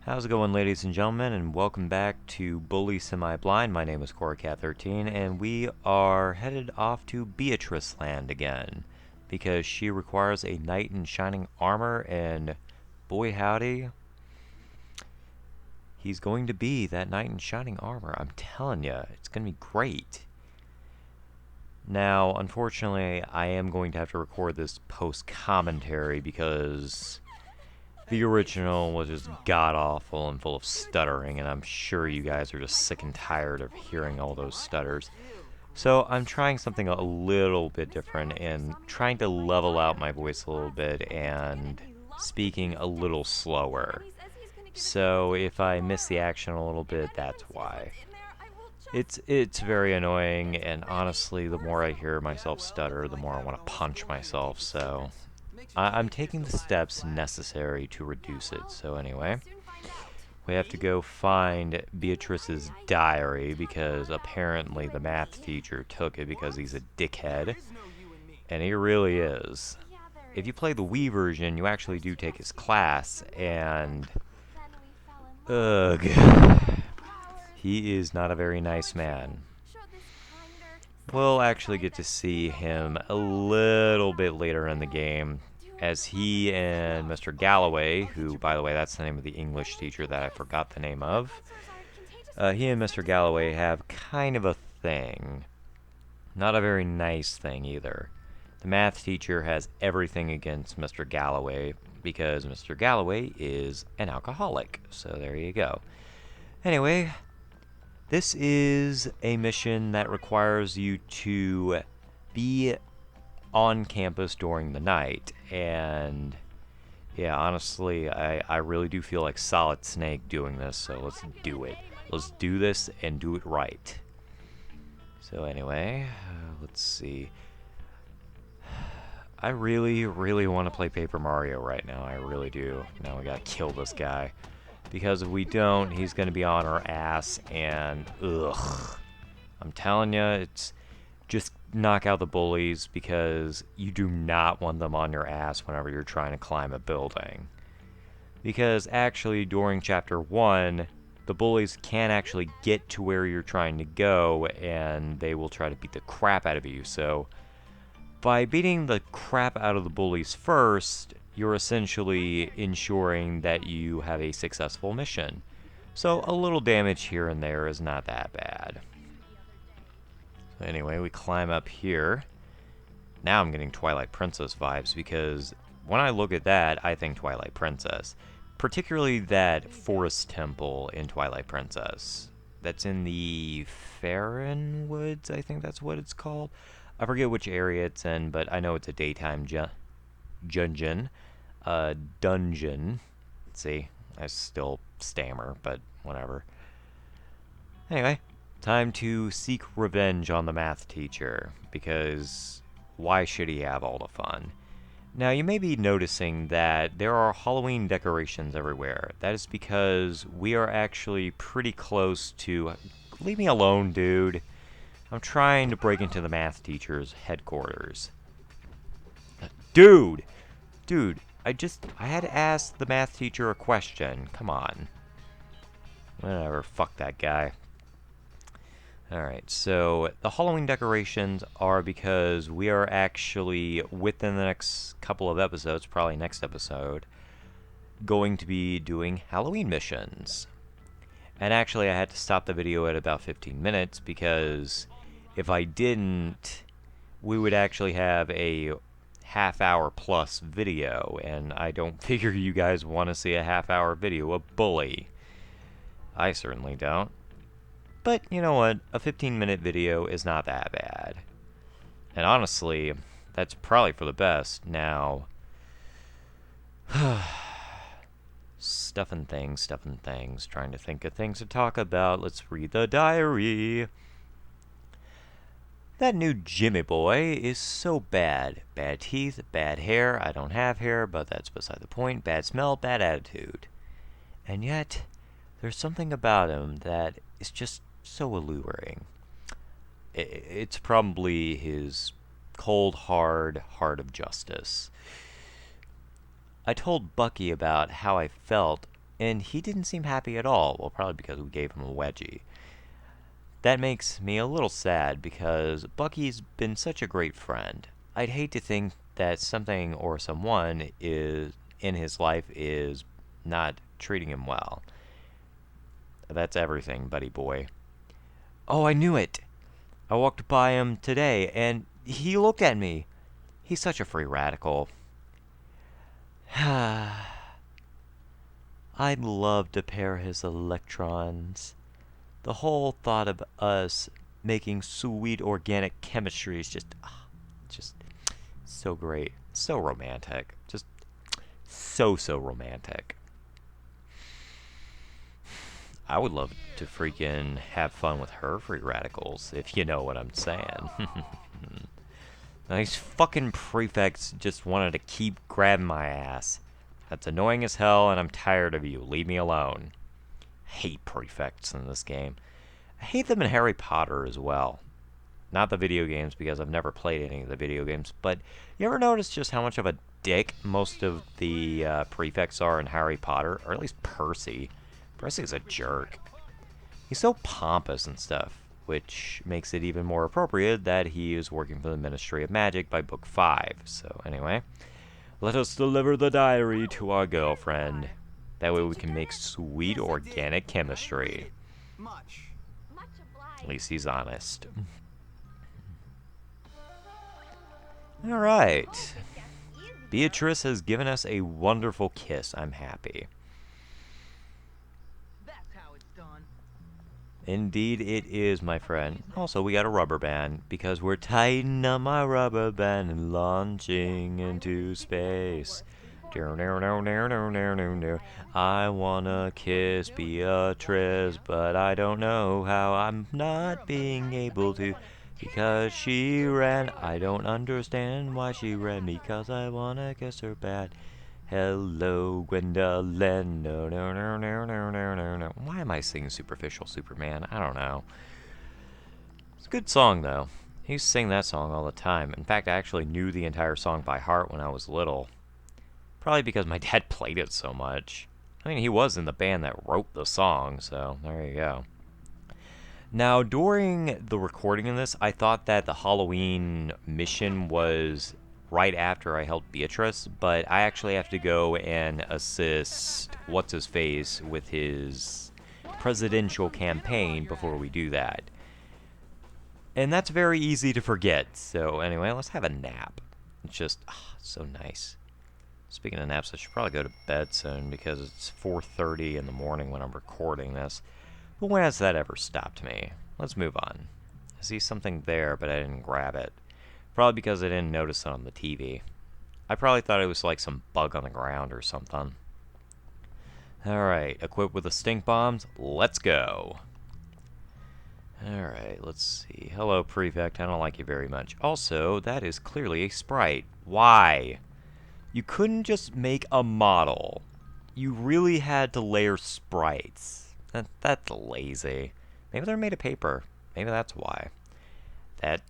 How's it going, ladies and gentlemen, and welcome back to Bully Semi-Blind. My name is CoraCat13, and we are headed off to Beatrice Land again, because she requires a knight in shining armor, and boy howdy, he's going to be that knight in shining armor. I'm telling you, it's going to be great. Now, unfortunately, I am going to have to record this post-commentary because the original was just god-awful and full of stuttering, and I'm sure you guys are just sick and tired of hearing all those stutters. So I'm trying something a little bit different and trying to level out my voice a little bit and speaking a little slower. So if I miss the action a little bit, that's why. It's very annoying, and honestly, the more I hear myself stutter, the more I want to punch myself, so I'm taking the steps necessary to reduce it. So anyway, we have to go find Beatrice's diary because apparently the math teacher took it because he's a dickhead, and he really is. If you play the Wii version, you actually do take his class, and ugh, he is not a very nice man. We'll actually get to see him a little bit later in the game, as he and Mr. Galloway, who, by the way, that's the name of the English teacher that I forgot the name of, he and Mr. Galloway have kind of a thing. Not a very nice thing either. The math teacher has everything against Mr. Galloway because Mr. Galloway is an alcoholic. So there you go. Anyway, this is a mission that requires you to be on campus during the night, and yeah, honestly, I really do feel like Solid Snake doing this, so let's do it. Let's do this and do it right. So anyway, let's see. I really want to play Paper Mario right now. I really do. Now we gotta kill this guy, because if we don't, he's gonna be on our ass, and ugh. I'm telling you, it's just knock out the bullies, because you do not want them on your ass whenever you're trying to climb a building. Because actually, during Chapter 1, the bullies can actually get to where you're trying to go, and they will try to beat the crap out of you. So, by beating the crap out of the bullies first, you're essentially ensuring that you have a successful mission. So, a little damage here and there is not that bad. Anyway, we climb up here. Now I'm getting Twilight Princess vibes, because when I look at that, I think Twilight Princess. Particularly that forest temple in Twilight Princess. That's in the Farron Woods, I think that's what it's called. I forget which area it's in, but I know it's a daytime dungeon. Dungeon. See, I still stammer, but whatever. Anyway, time to seek revenge on the math teacher, because why should he have all the fun? Now, you may be noticing that there are Halloween decorations everywhere. That is because we are actually pretty close to... Leave me alone, dude. I'm trying to break into the math teacher's headquarters. Dude! Dude, I had to ask the math teacher a question. Come on. Whatever, fuck that guy. Alright, so the Halloween decorations are because we are actually, within the next couple of episodes, probably next episode, going to be doing Halloween missions. And actually, I had to stop the video at about 15 minutes, because if I didn't, we would actually have a half-hour plus video, and I don't figure you guys want to see a half-hour video of Bully. I certainly don't. But, you know what? A 15-minute video is not that bad. And honestly, that's probably for the best. Now, stuff and things, trying to think of things to talk about. Let's read the diary. That new Jimmy boy is so bad. Bad teeth, bad hair. I don't have hair, but that's beside the point. Bad smell, bad attitude. And yet, there's something about him that is just so alluring. It's probably his cold, hard heart of justice. I told Bucky about how I felt and he didn't seem happy at all. Well, probably because we gave him a wedgie. That makes me a little sad because Bucky's been such a great friend. I'd hate to think that something or someone is in his life is not treating him well. That's everything, buddy boy. Oh, I knew it! I walked by him today, and he looked at me. He's such a free radical. I'd love to pair his electrons. The whole thought of us making sweet organic chemistry is just so great. So romantic. Just so romantic. I would love to freaking have fun with her free radicals, if you know what I'm saying. These fucking prefects just wanted to keep grabbing my ass. That's annoying as hell, and I'm tired of you. Leave me alone. I hate prefects in this game. I hate them in Harry Potter as well. Not the video games, because I've never played any of the video games, but you ever notice just how much of a dick most of the prefects are in Harry Potter? Or at least Percy. Percy's a jerk. He's so pompous and stuff, which makes it even more appropriate that he is working for the Ministry of Magic by Book 5. So anyway, let us deliver the diary to our girlfriend. That way we can make sweet organic chemistry. At least he's honest. Alright. Beatrice has given us a wonderful kiss. I'm happy. Indeed it is, my friend. Also, we got a rubber band, because we're tightening up my rubber band and launching into space. I wanna kiss Beatrice, but I don't know how. I'm not being able to, because she ran. I don't understand why she ran, because I wanna kiss her bad. Hello, Gwendolyn. No. Why am I singing Superficial Superman? I don't know. It's a good song, though. I used to sing that song all the time. In fact, I actually knew the entire song by heart when I was little. Probably because my dad played it so much. I mean, he was in the band that wrote the song, so there you go. Now, during the recording of this, I thought that the Halloween mission was right after I helped Beatrice, but I actually have to go and assist What's-His-Face with his presidential campaign before we do that. And that's very easy to forget, so anyway, let's have a nap. It's just, so nice. Speaking of naps, I should probably go to bed soon because it's 4:30 in the morning when I'm recording this. But when has that ever stopped me? Let's move on. I see something there, but I didn't grab it. Probably because I didn't notice it on the TV. I probably thought it was like some bug on the ground or something. Alright, equipped with the stink bombs, let's go. Alright, let's see. Hello, Prefect, I don't like you very much. Also, that is clearly a sprite. Why? You couldn't just make a model. You really had to layer sprites. That's lazy. Maybe they're made of paper. Maybe that's why.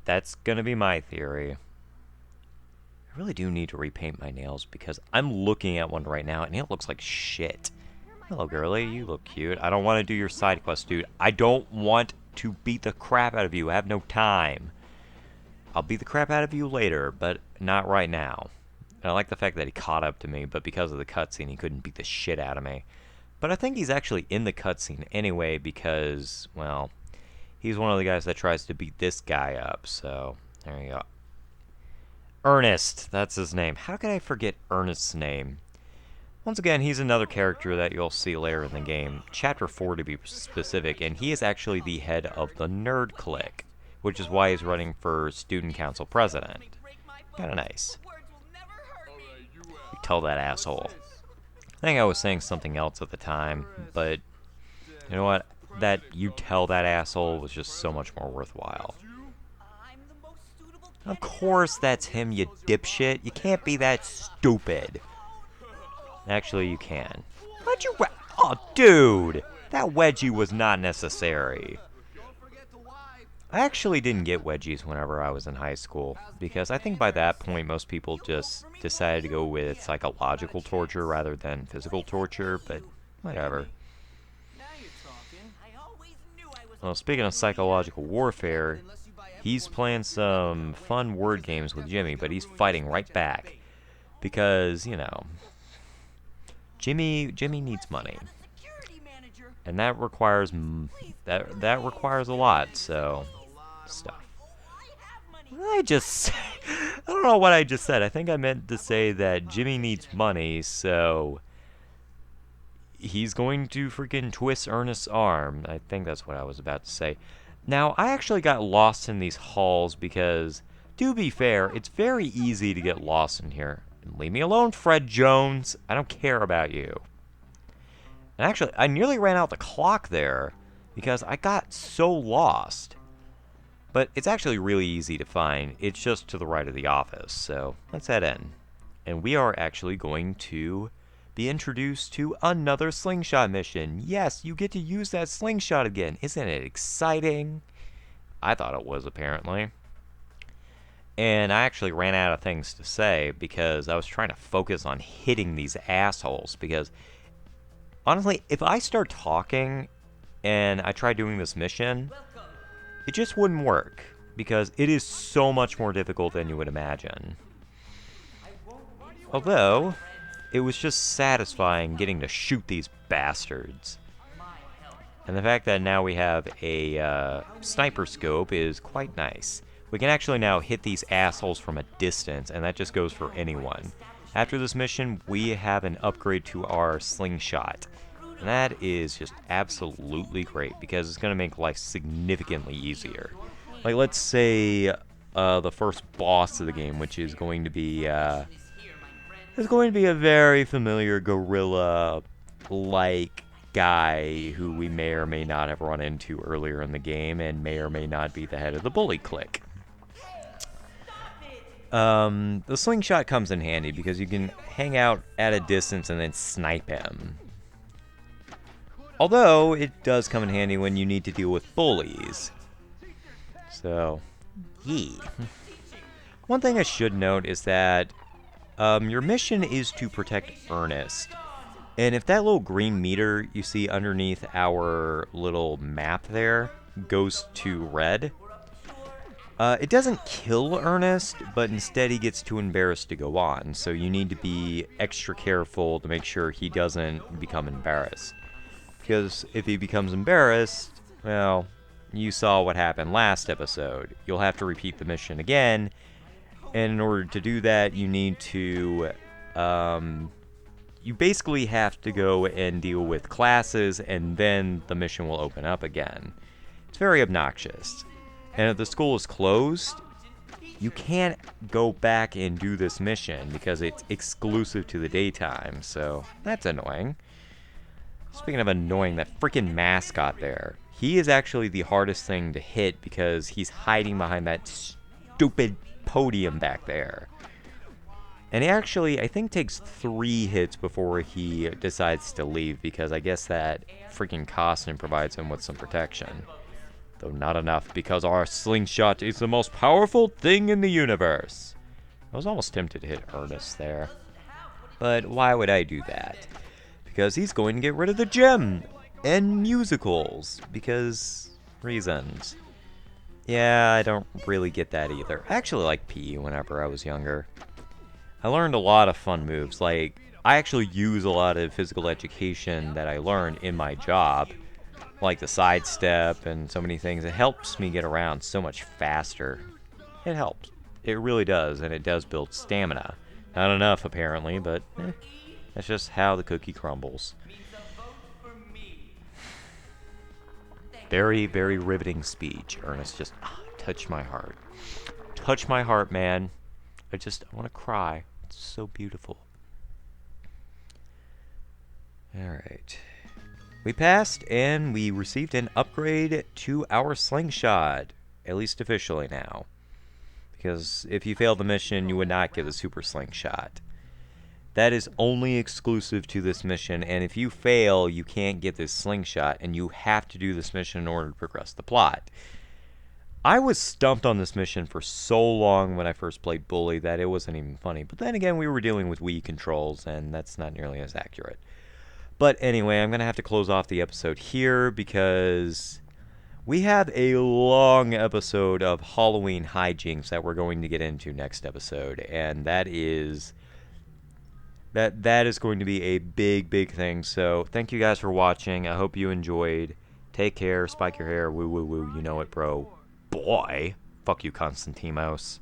That's gonna be my theory. I really do need to repaint my nails because I'm looking at one right now and it looks like shit. Hello, girlie. You look cute. I don't want to do your side quest, dude. I don't want to beat the crap out of you. I have no time. I'll beat the crap out of you later, but not right now. And I like the fact that he caught up to me, but because of the cutscene, he couldn't beat the shit out of me. But I think he's actually in the cutscene anyway because, well, he's one of the guys that tries to beat this guy up, so there you go. Ernest, that's his name. How could I forget Ernest's name? Once again, he's another character that you'll see later in the game, Chapter 4 to be specific, and he is actually the head of the Nerd Clique, which is why he's running for Student Council President. Kinda nice. You tell that asshole. I think I was saying something else at the time, but you know what? That you tell that asshole was just so much more worthwhile. Of course that's him, you dipshit. You can't be that stupid. Actually, you can. Why'd you oh, dude! That wedgie was not necessary. I actually didn't get wedgies whenever I was in high school, because I think by that point most people just decided to go with psychological torture rather than physical torture, but Whatever. Well, speaking of psychological warfare, he's playing some fun word games with Jimmy, but he's fighting right back. Because, you know, Jimmy needs money. And that requires that requires a lot, so stuff. I don't know what I just said. I think I meant to say that Jimmy needs money, so he's going to freaking twist Ernest's arm. I think that's what I was about to say. Now, I actually got lost in these halls because, to be fair, it's very easy to get lost in here. And leave me alone, Fred Jones. I don't care about you. And actually, I nearly ran out the clock there because I got so lost. But it's actually really easy to find. It's just to the right of the office. So let's head in. And we are actually going to be introduced to another slingshot mission. Yes, you get to use that slingshot again. Isn't it exciting? I thought it was, apparently. And I actually ran out of things to say because I was trying to focus on hitting these assholes. Because, honestly, if I start talking and I try doing this mission, it just wouldn't work. Because it is so much more difficult than you would imagine. Although, it was just satisfying getting to shoot these bastards. And the fact that now we have a sniper scope is quite nice. We can actually now hit these assholes from a distance, and that just goes for anyone. After this mission, we have an upgrade to our slingshot. And that is just absolutely great, because it's going to make life significantly easier. Like, let's say the first boss of the game, which is going to be a very familiar gorilla-like guy who we may or may not have run into earlier in the game, and may or may not be the head of the bully clique. The slingshot comes in handy because you can hang out at a distance and then snipe him. Although, it does come in handy when you need to deal with bullies. So, yeah. One thing I should note is that your mission is to protect Ernest. And if that little green meter you see underneath our little map there goes to red, it doesn't kill Ernest, but instead he gets too embarrassed to go on. So you need to be extra careful to make sure he doesn't become embarrassed. Because if he becomes embarrassed, well, you saw what happened last episode. You'll have to repeat the mission again. And in order to do that, you need to, you basically have to go and deal with classes, and then the mission will open up again. It's very obnoxious. And if the school is closed, you can't go back and do this mission because it's exclusive to the daytime, so that's annoying. Speaking of annoying, that freaking mascot there. He is actually the hardest thing to hit because he's hiding behind that stupid podium back there. And he actually, I think, takes 3 hits before he decides to leave because I guess that freaking costume provides him with some protection. Though not enough because our slingshot is the most powerful thing in the universe. I was almost tempted to hit Ernest there. But why would I do that? Because he's going to get rid of the gym and musicals because reasons. Yeah, I don't really get that either. I actually liked PE whenever I was younger. I learned a lot of fun moves. Like, I actually use a lot of physical education that I learned in my job. Like the sidestep and so many things. It helps me get around so much faster. It helps. It really does, and it does build stamina. Not enough, apparently, but that's just how the cookie crumbles. Very, very riveting speech. Ernest just touched my heart. Touch my heart, man. I want to cry. It's so beautiful. Alright. We passed, and we received an upgrade to our slingshot. At least officially now. Because if you failed the mission, you would not get the super slingshot. That is only exclusive to this mission, and if you fail, you can't get this slingshot, and you have to do this mission in order to progress the plot. I was stumped on this mission for so long when I first played Bully that it wasn't even funny. But then again, we were dealing with Wii controls, and that's not nearly as accurate. But anyway, I'm going to have to close off the episode here because we have a long episode of Halloween hijinks that we're going to get into next episode, and that is going to be a big thing. So thank you guys for watching. I hope you enjoyed. Take care. Spike your hair. Woo woo woo. You know it, bro. Boy. Fuck you, Constantinos.